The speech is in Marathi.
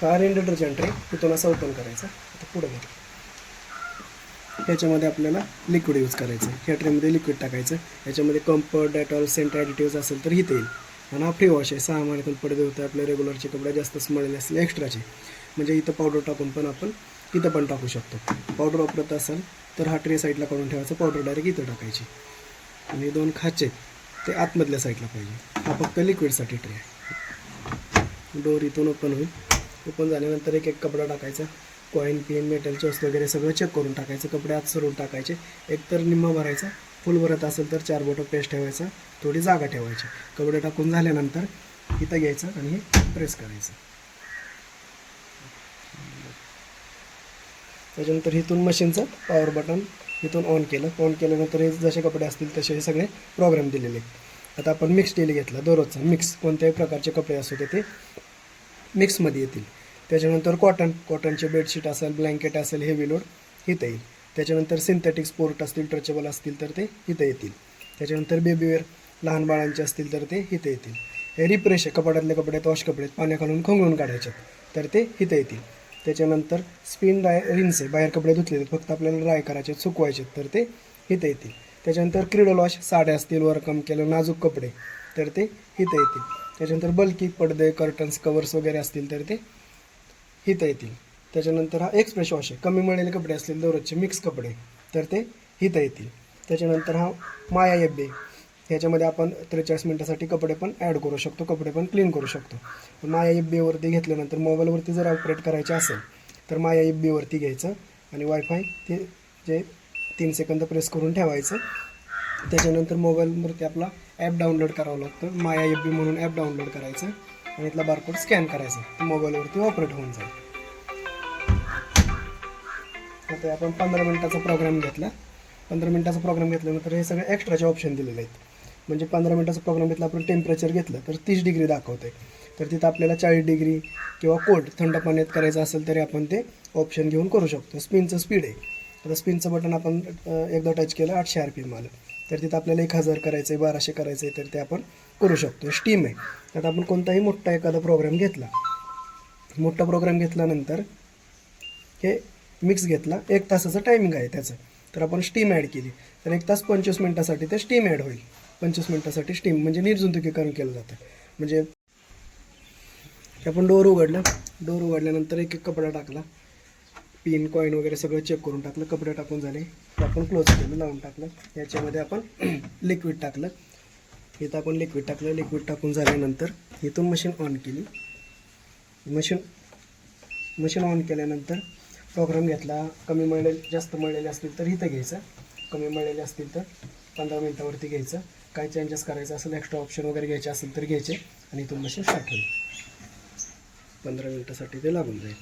हा रिन डिटर्जंट ट्रे तिथून असं ओपन करायचं. आता पुढे घ्या. ह्याच्यामध्ये आपल्याला लिक्विड यूज करायचं आहे. ह्या ट्रेमध्ये लिक्विड टाकायचं. ह्याच्यामध्ये कम्फर्ट, डेटॉल, सेंट ॲडिटिव्स असेल तर इथे येईल. आणि हा फ्री वॉश आहे. 6 महिन्यातून पडदे होते आपले रेग्युलरचे कपडे जास्त स्मळलेले असले एक्स्ट्राचे, म्हणजे इथं पावडर टाकून पण आपण इथं पण टाकू शकतो. पावडर वापरत असाल तर हा ट्रे साईडला काढून ठेवायचं. पावडर डायरेक्ट इथं टाकायची. आणि 2 खाचे ते आतमधल्या साईडला पाहिजे. हा फक्त लिक्विडसाठी ट्रे आहे. डोर इथून ओपन होईल. ओपन झाल्यानंतर एक एक कपडा टाकायचा. कॉईन, पिन, मेटलचे वस्तू वगैरे सगळं चेक करून टाकायचं. कपडे आत सरून टाकायचे. एकतर निम्मा भरायचा. फुल भरत असेल तर 4 बोटं पेस्ट ठेवायचा. थोडी जागा ठेवायची. कपडे टाकून झाल्यानंतर इथं घ्यायचं आणि हे प्रेस करायचं. त्याच्यानंतर इथून मशीनचं पॉवर बटन इथून ऑन केलं. ऑन केल्यानंतर हे जसे कपडे असतील तसे हे सगळे प्रोग्राम दिलेले आहेत. आता आपण मिक्स डेली घेतला दररोजचा. मिक्स कोणत्याही प्रकारचे कपडे असू ते मिक्समध्ये येतील. त्याच्यानंतर कॉटनचे बेडशीट असेल, ब्लँकेट असेल, हेवी लोड इथं येईल. त्याच्यानंतर सिंथेटिक स्पोर्ट असतील, ट्रचेबल असतील तर ते इथं येतील. त्याच्यानंतर बेबीवेअर लहान बाळांचे असतील तर ते इथं येतील. हे रिफ्रेश आहे. कपाटातले कपडे, वॉश कपडे पाण्या घालून खंगळून काढायचे तर ते इथं येतील. त्याच्यानंतर स्पिन रिन्स आहे. बाहेर कपडे धुतले फक्त आपल्याला ड्राय करायचे, सुकवायचे तर ते इथं येतील. त्याच्यानंतर क्रिडल वॉश, साड्या असतील, वरकम केलं नाजूक कपडे तर ते इथं येतील. त्याच्यानंतर बल्की पडदे, कर्टन्स, कवर्स वगैरे असतील तर ते इथं येतील. त्याच्यानंतर हा एक्सप्रेस वॉश आहे. कमी मळलेले कपडे असतील दररोजचे मिक्स कपडे तर ते इथं येतील. त्याच्यानंतर हा माया एफ बी. ह्याच्यामध्ये आपण 43 मिनटासाठी कपडे पण ॲड करू शकतो, कपडे पण क्लीन करू शकतो. माया एफ बीवरती घेतल्यानंतर मोबाईलवरती जर ऑपरेट करायचे असेल तर माया एफ बीवरती घ्यायचं आणि वायफाय ते जे 3 सेकंद प्रेस करून ठेवायचं. त्याच्यानंतर मोबाईलवरती आपला ॲप डाउनलोड करावं लागतं. माया एफ बी म्हणून ॲप डाउनलोड करायचं आणि इथला बारकोड स्कॅन करायचा. तर मोबाईलवरती ऑपरेट होऊन जाईल. आता आपण 15 मिनटाचा प्रोग्राम घेतला. 15 मिनटाचा प्रोग्राम घेतल्यानंतर हे सगळे एक्स्ट्राचे ऑप्शन दिलेले आहेत. म्हणजे 15 मिनटाचा प्रोग्राम घेतला, आपण टेम्परेचर घेतलं तर 30 डिग्री दाखवते. तर तिथं आपल्याला 40 डिग्री किंवा कोल्ड थंड पाण्यात करायचं असेल तरी आपण ते ऑप्शन घेऊन करू शकतो. स्पिनचं स्पीड आहे. आता स्पिनचं बटन आपण एकदा टच केलं 800 RPM आलं. तर तिथं आपल्याला 1000 करायचं आहे, 1200 करायचं आहे तर ते आपण करू शकतो. स्टीम आहे. तर आपण कोणताही मोठा एखादा प्रोग्राम घेतला. मोठा प्रोग्राम घेतल्यानंतर हे मिक्स घेतला. 1 तासाचं टायमिंग आहे त्याचं. तर आपण स्टीम ॲड केली तर 1 तास 25 मिनटासाठी ते स्टीम ॲड होईल. 25 मिनटासाठी स्टीम म्हणजे निर्जंतुकीकरण केलं जातं. म्हणजे आपण डोअर उघडलं. डोअर उघडल्यानंतर एक एक कपडा टाकला. पिन, कॉईन वगैरे सगळं चेक करून टाकलं. कपडे टाकून झाले. आपण क्लोज केलं, लावून टाकलं. याच्यामध्ये आपण लिक्विड टाकलं. इथं आपण लिक्विड टाकलं. लिक्विड टाकून झाल्यानंतर इथून मशीन ऑन केली. मशीन ऑन केल्यानंतर प्रोग्राम घेतला. कमी मळलेले जास्त मळलेले असतील तर इथं घ्यायचं. कमी मळलेले असतील तर 15 मिनटावरती घ्यायचं. काय चेंजेस करायचं असेल, एक्स्ट्रा ऑप्शन वगैरे घ्यायचे असेल तर घ्यायचे आणि इथून मशीन स्टार्ट होईल. 15 मिनटासाठी ते लागून जाईल.